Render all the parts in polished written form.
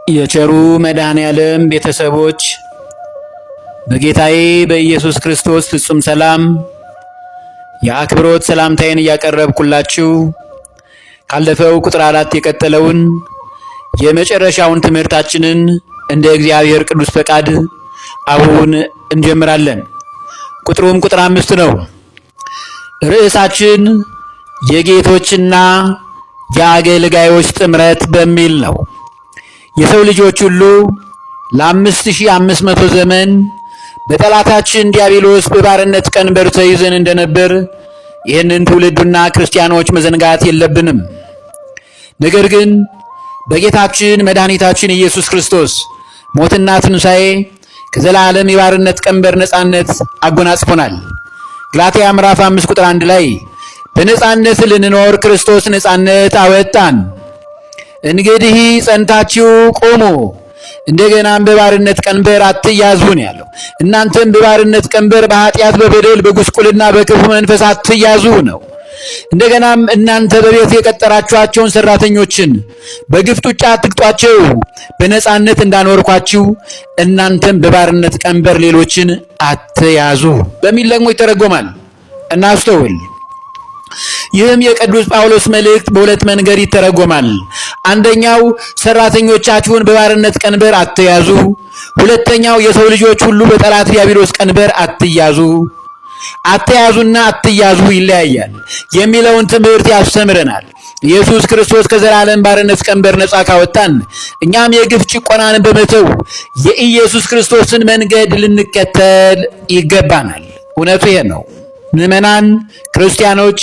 የቸሩ መድኃኔዓለም ቤተሰቦች በጌታዬ በኢየሱስ ክርስቶስ ፍጹም ሰላም የአክብሮት ሰላምታዬን እያቀረብኩላችሁ ካለፈው ቁጥር 4 የቀጠለውን የመጨረሻውን ትምህርታችንን እንደ እግዚአብሔር ቅዱስ ፈቃድ አሁን እንጀምራለን። ቁጥሩም ቁጥር 5 ነው። ርዕሳችን የጌቶችና የአገልጋዮች ጥምረት በሚል ነው። የሰው ልጆች ሁሉ ለ5500 ዘመን በጠላታችን ዲያብሎስ በባርነት ቀንበር ተይዘን እንደነበር ይህንን ትውልዱና ክርስቲያኖች መዘንጋት የለብንም። ነገር ግን በጌታችን መድኃኒታችን ኢየሱስ ክርስቶስ ሞትና ትንሣኤ ከዘላለም የባርነት ቀንበር ነፃነት አጎናጽፎናል። ገላትያ ምዕራፍ 5 ቁጥር 1 ላይ በነፃነት ልንኖር ክርስቶስ ነፃነት አወጣን፣ እንግዲህ ጸንታችሁ ቆሙ፣ እንደገናም በባርነት ቀንበር አትያዙን ያለው። እናንተም በባርነት ቀንበር በኃጢአት በበደል በጉስቁልና በክፉ መንፈስ አትያዙ ነው። እንደገናም እናንተ በቤት የቀጠራችኋቸውን ሰራተኞችን በግፍ ጡጫ አትቅጧቸው፣ በነፃነት እንዳኖርኳችሁ እናንተም በባርነት ቀንበር ሌሎችን አትያዙ በሚል ደግሞ ይተረጎማል። እናስተውል። ይህም የቅዱስ ጳውሎስ መልእክት በሁለት መንገድ ይተረጎማል። አንደኛው ሰራተኞቻችሁን በባርነት ቀንበር አትያዙ፣ ሁለተኛው የሰው ልጆች ሁሉ በጠላት ዲያብሎስ ቀንበር አትያዙ። አትያዙና አትያዙ ይለያያል የሚለውን ትምህርት ያስተምረናል። ኢየሱስ ክርስቶስ ከዘላለም ባርነት ቀንበር ነፃ ካወጣን እኛም የግፍ ጭቆናን በመተው የኢየሱስ ክርስቶስን መንገድ ልንከተል ይገባናል። እውነቱ ይሄ ነው። ምዕመናን ክርስቲያኖች፣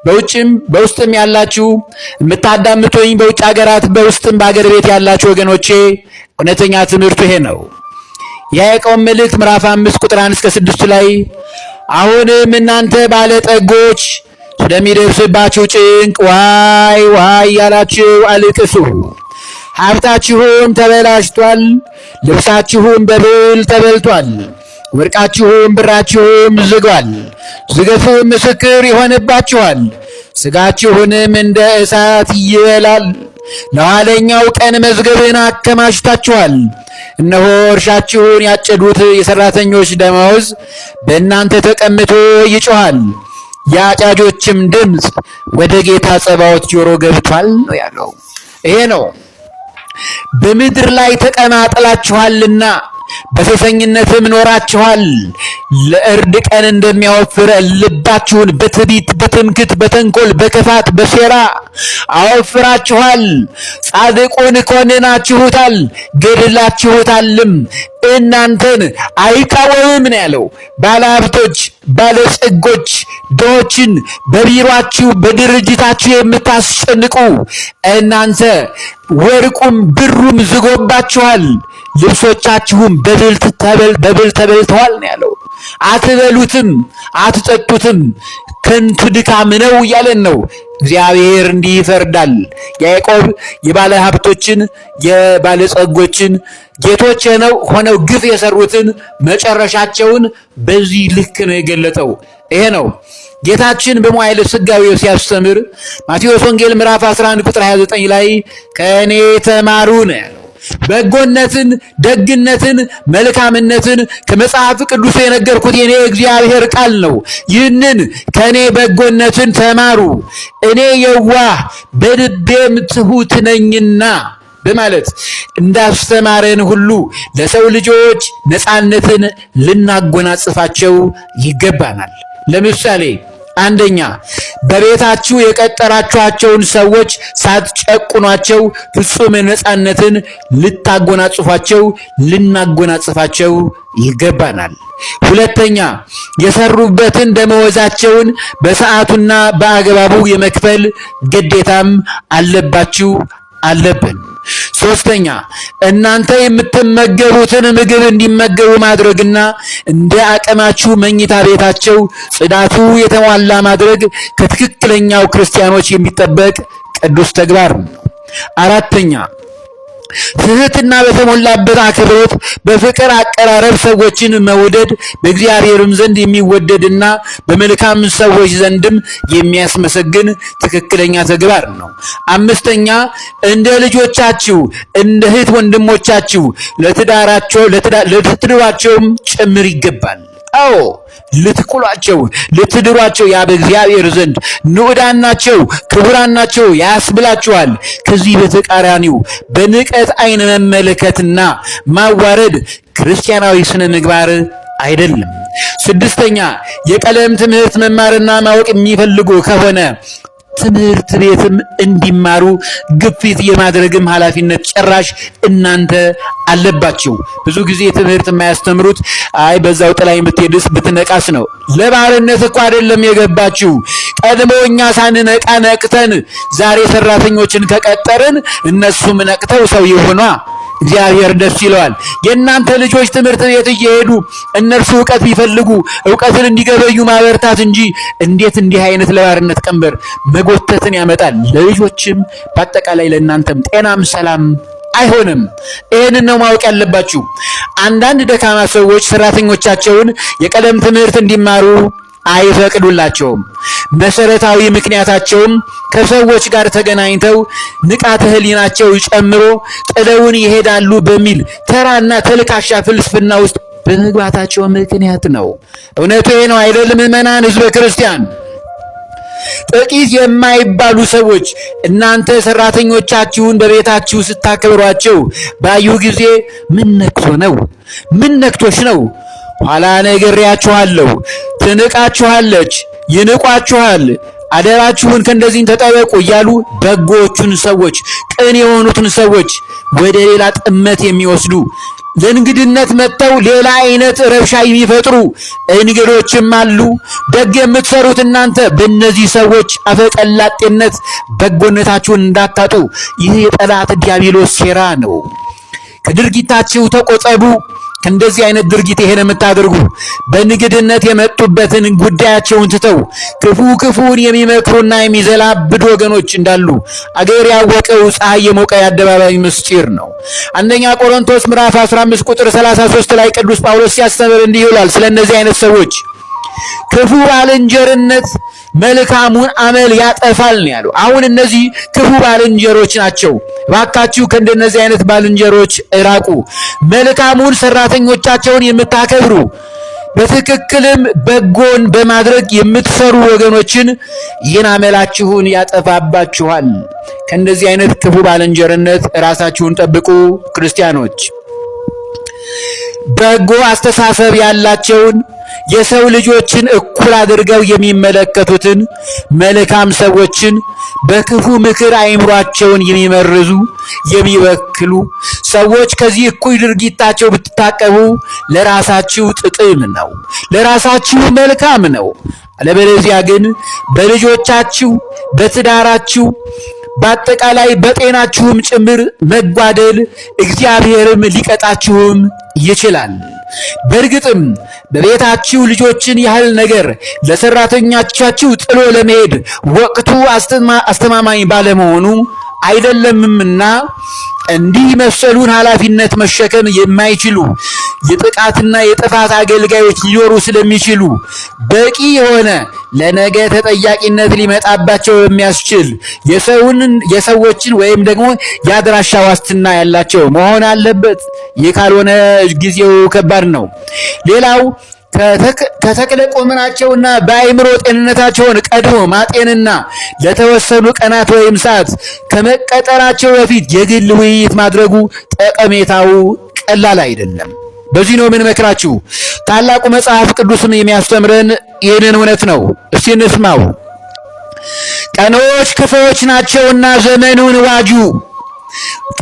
በውጭም በውስጥም ያላችሁ የምታዳምጡኝ፣ በውጭ ሀገራት በውስጥም በአገር ቤት ያላችሁ ወገኖቼ እውነተኛ ትምህርቱ ይሄ ነው። የያዕቆብ መልእክት ምዕራፍ 5 ቁጥር 1 እስከ 6 ላይ አሁንም እናንተ ባለጠጎች ስለሚደርስባችሁ ጭንቅ ዋይ ዋይ ያላችሁ አልቅሱ። ሀብታችሁም ተበላሽቷል፣ ልብሳችሁም በብል ተበልቷል፣ ወርቃችሁም ብራችሁም ዝጓል፣ ዝገቱም ምስክር ይሆንባችኋል፣ ስጋችሁንም እንደ እሳት ይበላል። ለኋለኛው ቀን መዝገብን አከማችታችኋል። እነሆ እርሻችሁን ያጨዱት የሰራተኞች ደመወዝ በእናንተ ተቀምጦ ይጮሃል፣ የአጫጆችም ድምፅ ወደ ጌታ ጸባዖት ጆሮ ገብቷል ነው ያለው። ይሄ ነው። በምድር ላይ ተቀማጥላችኋልና በሴሰኝነትም ኖራችኋል። ለእርድ ቀን እንደሚያወፍር ልባችሁን በትዕቢት በትምክት በተንኮል በክፋት በሴራ አወፍራችኋል። ጻድቁን ኮንናችሁታል፣ ገድላችሁታልም፣ እናንተን አይቃወምም ነው ያለው። ባለሀብቶች ባለጸጎች ድሆችን በቢሯችሁ በድርጅታችሁ የምታስጨንቁ እናንተ ወርቁም ብሩም ዝጎባችኋል፣ ልብሶቻችሁም በብል ተበልተዋል ነው ያለው። አትበሉትም አትጠጡትም፣ ከንቱ ድካም ነው እያለን ነው። እግዚአብሔር እንዲህ ይፈርዳል። ያዕቆብ የባለ ሀብቶችን የባለጸጎችን ጌቶች ሆነው ግፍ የሰሩትን መጨረሻቸውን በዚህ ልክ ነው የገለጠው። ይሄ ነው ጌታችን በመዋዕለ ሥጋዌው ሲያስተምር ማቴዎስ ወንጌል ምዕራፍ 11 ቁጥር 29 ላይ ከእኔ ተማሩ ነው ያለው። በጎነትን፣ ደግነትን፣ መልካምነትን ከመጽሐፍ ቅዱስ የነገርኩት የኔ እግዚአብሔር ቃል ነው። ይህንን ከኔ በጎነትን ተማሩ፣ እኔ የዋህ በልቤም ትሁት ነኝና በማለት እንዳስተማረን ሁሉ ለሰው ልጆች ነፃነትን ልናጎናጽፋቸው ይገባናል። ለምሳሌ አንደኛ በቤታችሁ የቀጠራችኋቸውን ሰዎች ሳትጨቁኗቸው ፍጹም ነፃነትን ልናጎናጽፋቸው ይገባናል። ሁለተኛ የሰሩበትን ደመወዛቸውን በሰዓቱና በአግባቡ የመክፈል ግዴታም አለብን። ሶስተኛ እናንተ የምትመገቡትን ምግብ እንዲመገቡ ማድረግና እንደ አቅማችሁ መኝታ ቤታቸው ጽዳቱ የተሟላ ማድረግ ከትክክለኛው ክርስቲያኖች የሚጠበቅ ቅዱስ ተግባር ነው። አራተኛ ትህትና በተሞላበት አክብሮት በፍቅር አቀራረብ ሰዎችን መውደድ በእግዚአብሔርም ዘንድ የሚወደድና በመልካም ሰዎች ዘንድም የሚያስመሰግን ትክክለኛ ተግባር ነው። አምስተኛ እንደ ልጆቻችሁ እንደ እህት ወንድሞቻችሁ ልትድሯቸውም ጭምር ይገባል። አዎ ልትድሯቸው ያ በእግዚአብሔር ዘንድ ንዑዳን ናቸው ክቡራን ናቸው ያስብላችኋል። ከዚህ በተቃራኒው በንቀት ዓይን መመልከትና ማዋረድ ክርስቲያናዊ ስነ ምግባር አይደለም። ስድስተኛ የቀለም ትምህርት መማርና ማወቅ የሚፈልጉ ከሆነ ትምህርት ቤትም እንዲማሩ ግፊት የማድረግም ኃላፊነት ጭራሽ እናንተ አለባችሁ። ብዙ ጊዜ ትምህርት የማያስተምሩት አይ በዛው ጥላይ የምትሄድስ ብትነቃስ ነው። ለባርነት እኮ አይደለም የገባችሁ። ቀድሞ እኛ ሳንነቃ ነቅተን ዛሬ ሰራተኞችን ከቀጠርን እነሱም ነቅተው ሰው ይሆኗ። እግዚአብሔር ደስ ይለዋል። የእናንተ ልጆች ትምህርት ቤት እየሄዱ እነርሱ ዕውቀት ቢፈልጉ ዕውቀትን እንዲገበዩ ማበርታት እንጂ እንዴት እንዲህ አይነት ለባርነት ቀንበር መጎተትን ያመጣል። ለልጆችም በአጠቃላይ ለእናንተም ጤናም ሰላም አይሆንም። ይህንን ነው ማወቅ ያለባችሁ። አንዳንድ ደካማ ሰዎች ሰራተኞቻቸውን የቀለም ትምህርት እንዲማሩ አይፈቅዱላቸውም። መሰረታዊ ምክንያታቸውም ከሰዎች ጋር ተገናኝተው ንቃተ ህሊናቸው ጨምሮ ጥለውን ይሄዳሉ በሚል ተራና ተልካሻ ፍልስፍና ውስጥ በመግባታቸው ምክንያት ነው። እውነቱ ይሄ ነው አይደለም? ምዕመናን፣ ህዝበ ክርስቲያን፣ ጥቂት የማይባሉ ሰዎች እናንተ ሰራተኞቻችሁን በቤታችሁ ስታከብሯቸው ባዩ ጊዜ ምን ነክቶ ነው? ምን ነክቶሽ ነው? ኋላ ነግሬያችኋለሁ፣ ትንቃችኋለች፣ ይንቋችኋል፣ አደራችሁን ከእንደዚህ ተጠበቁ እያሉ በጎቹን ሰዎች ቅን የሆኑትን ሰዎች ወደ ሌላ ጥመት የሚወስዱ ለእንግድነት መጥተው ሌላ አይነት ረብሻ የሚፈጥሩ እንግዶችም አሉ። ደግ የምትሰሩት እናንተ በእነዚህ ሰዎች አፈቀላጤነት በጎነታችሁን እንዳታጡ። ይህ የጠላት ዲያብሎስ ሴራ ነው። ከድርጊታችሁ ተቆጠቡ። ከእንደዚህ አይነት ድርጊት ይሄን የምታደርጉ በንግድነት የመጡበትን ጉዳያቸውን ትተው ክፉን የሚመክሩና የሚዘላብዱ ወገኖች እንዳሉ አገር ያወቀው ፀሐይ የሞቀ የአደባባይ ምስጢር ነው። አንደኛ ቆሮንቶስ ምዕራፍ 15 ቁጥር 33 ላይ ቅዱስ ጳውሎስ ሲያስተምር እንዲህ ይላል ስለ እነዚህ አይነት ሰዎች ክፉ ባልንጀርነት መልካሙን አመል ያጠፋል ነው ያለው። አሁን እነዚህ ክፉ ባልንጀሮች ናቸው። እባካችሁ ከእንደነዚህ አይነት ባልንጀሮች እራቁ። መልካሙን ሰራተኞቻቸውን የምታከብሩ በትክክልም በጎን በማድረግ የምትሰሩ ወገኖችን ይህን አመላችሁን ያጠፋባችኋል። ከእንደዚህ አይነት ክፉ ባልንጀርነት ራሳችሁን ጠብቁ ክርስቲያኖች። በጎ አስተሳሰብ ያላቸውን የሰው ልጆችን እኩል አድርገው የሚመለከቱትን መልካም ሰዎችን በክፉ ምክር አይምሯቸውን የሚመርዙ የሚበክሉ ሰዎች ከዚህ እኩይ ድርጊታቸው ብትታቀቡ ለራሳችሁ ጥቅም ነው፣ ለራሳችሁ መልካም ነው። አለበለዚያ ግን በልጆቻችሁ በትዳራችሁ በአጠቃላይ በጤናችሁም ጭምር መጓደል እግዚአብሔርም ሊቀጣችሁም ይችላል። በእርግጥም በቤታችሁ ልጆችን ያህል ነገር ለሰራተኞቻችሁ ጥሎ ለመሄድ ወቅቱ አስተማማኝ ባለመሆኑ አይደለምና እንዲህ መሰሉን ኃላፊነት መሸከም የማይችሉ የጥቃትና የጥፋት አገልጋዮች ሊኖሩ ስለሚችሉ በቂ የሆነ ለነገ ተጠያቂነት ሊመጣባቸው የሚያስችል የሰዎችን ወይም ደግሞ የአድራሻ ዋስትና ያላቸው መሆን አለበት። ይህ ካልሆነ ጊዜው ከባድ ነው። ሌላው ከተክለ ቁመናቸውና በአእምሮ ጤንነታቸውን ቀድሞ ማጤንና ለተወሰኑ ቀናት ወይም ሰዓት ከመቀጠራቸው በፊት የግል ውይይት ማድረጉ ጠቀሜታው ቀላል አይደለም። በዚህ ነው የምንመክራችሁ። ታላቁ መጽሐፍ ቅዱስም የሚያስተምረን ይህንን እውነት ነው። እስቲ እንስማው። ቀኖች ክፉዎች ናቸውና ዘመኑን ዋጁ።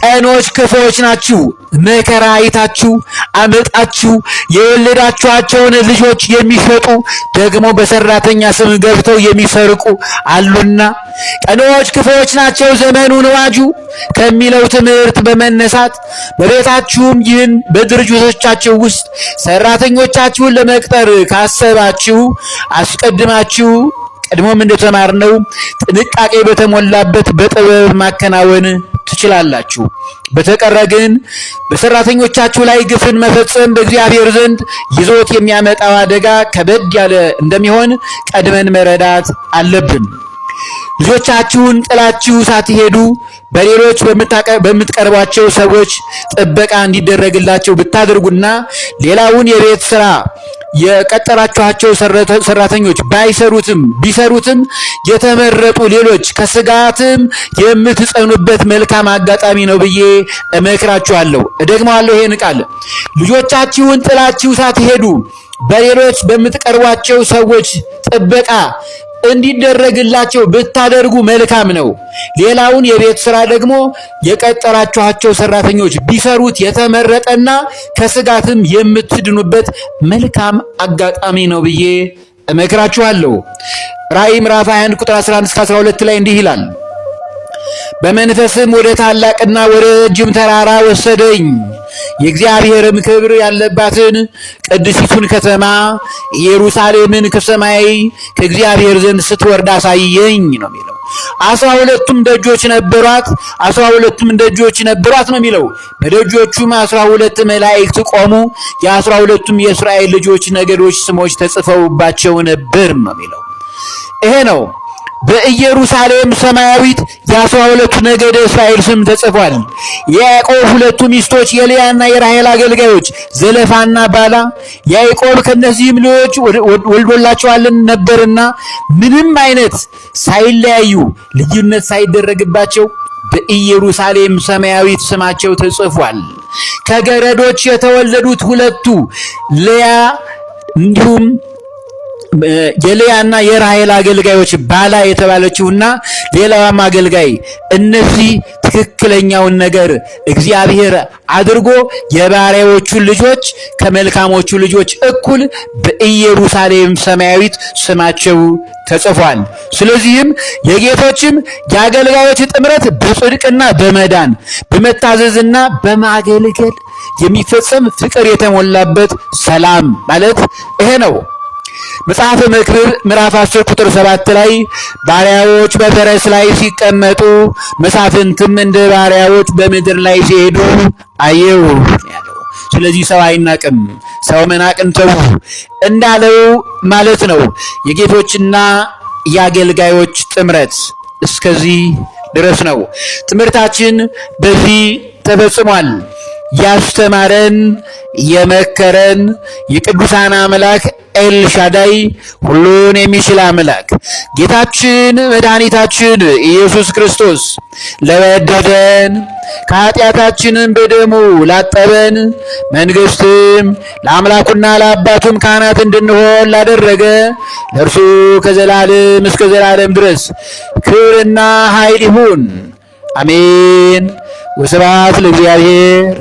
ቀኖች ክፉዎች ናችሁ። መከራ አይታችሁ አመጣችሁ የወለዳችኋቸውን ልጆች የሚሸጡ ደግሞ በሰራተኛ ስም ገብተው የሚሰርቁ አሉና ቀኖች ክፉዎች ናቸው ዘመኑን ዋጁ ከሚለው ትምህርት በመነሳት በቤታችሁም ይህን በድርጅቶቻችሁ ውስጥ ሰራተኞቻችሁን ለመቅጠር ካሰባችሁ አስቀድማችሁ ቀድሞም እንደተማርነው ጥንቃቄ በተሞላበት በጥበብ ማከናወን ትችላላችሁ። በተቀረ ግን በሰራተኞቻችሁ ላይ ግፍን መፈጸም በእግዚአብሔር ዘንድ ይዞት የሚያመጣው አደጋ ከበድ ያለ እንደሚሆን ቀድመን መረዳት አለብን። ልጆቻችሁን ጥላችሁ ሳትሄዱ በሌሎች በምትቀርቧቸው ሰዎች ጥበቃ እንዲደረግላቸው ብታደርጉና ሌላውን የቤት ስራ የቀጠራችኋቸው ሰራተኞች ቢሰሩትም የተመረጡ ሌሎች ከስጋትም የምትጸኑበት መልካም አጋጣሚ ነው ብዬ እመክራችኋለሁ። እደግመዋለሁ ይሄን ቃል። ልጆቻችሁን ጥላችሁ ሳትሄዱ በሌሎች በምትቀርቧቸው ሰዎች ጥበቃ እንዲደረግላቸው ብታደርጉ መልካም ነው። ሌላውን የቤት ስራ ደግሞ የቀጠራችኋቸው ሰራተኞች ቢሰሩት የተመረጠና ከስጋትም የምትድኑበት መልካም አጋጣሚ ነው ብዬ እመክራችኋለሁ። ራእይ ምዕራፍ 21 ቁጥር 11-12 ላይ እንዲህ ይላል፣ በመንፈስም ወደ ታላቅና ወደ ረጅም ተራራ ወሰደኝ፣ የእግዚአብሔርም ክብር ያለባትን ቅድስቲቱን ከተማ ኢየሩሳሌምን ከሰማይ ከእግዚአብሔር ዘንድ ስትወርድ አሳየኝ ነው የሚለው። 12ቱም ደጆች ነበሯት ነው የሚለው። በደጆቹም 12 መላእክት ቆሙ፣ የ12ቱም የእስራኤል ልጆች ነገዶች ስሞች ተጽፈውባቸው ነበር ነው የሚለው። ይሄ ነው በኢየሩሳሌም ሰማያዊት የ12ቱ ነገደ እስራኤል ስም ተጽፏል። የያዕቆብ ሁለቱ ሚስቶች የልያና የራሔል አገልጋዮች ዘለፋና ባላ ያዕቆብ ከነዚህም ልጆች ወልዶላቸዋልን ነበርና ምንም አይነት ሳይለያዩ ልዩነት ሳይደረግባቸው በኢየሩሳሌም ሰማያዊት ስማቸው ተጽፏል። ከገረዶች የተወለዱት ሁለቱ ልያ እንዲሁም የልያና የራሔል አገልጋዮች ባላ የተባለችውና ሌላዋም አገልጋይ እነዚህ ትክክለኛውን ነገር እግዚአብሔር አድርጎ የባሪያዎቹን ልጆች ከመልካሞቹ ልጆች እኩል በኢየሩሳሌም ሰማያዊት ስማቸው ተጽፏል። ስለዚህም የጌቶችም የአገልጋዮች ጥምረት በጽድቅና በመዳን በመታዘዝና በማገልገል የሚፈጸም ፍቅር የተሞላበት ሰላም ማለት ይሄ ነው። መጽሐፈ መክብብ ምዕራፍ 10 ቁጥር 7 ላይ ባሪያዎች በፈረስ ላይ ሲቀመጡ መሳፍንትም እንደ ባሪያዎች በምድር ላይ ሲሄዱ አየሁ ያለው። ስለዚህ ሰው አይናቅም፣ ሰው መናቅን ተው እንዳለው ማለት ነው። የጌቶችና የአገልጋዮች ጥምረት እስከዚህ ድረስ ነው። ትምህርታችን በዚህ ተፈጽሟል። ያስተማረን የመከረን የቅዱሳን አምላክ ኤልሻዳይ ሁሉን የሚችል አምላክ ጌታችን መድኃኒታችን ኢየሱስ ክርስቶስ ለወደደን ከኃጢአታችንን በደሙ ላጠበን መንግሥትም ለአምላኩና ለአባቱም ካህናት እንድንሆን ላደረገ ለእርሱ ከዘላለም እስከ ዘላለም ድረስ ክብርና ኃይል ይሁን፣ አሜን። ወስብሐት ለእግዚአብሔር።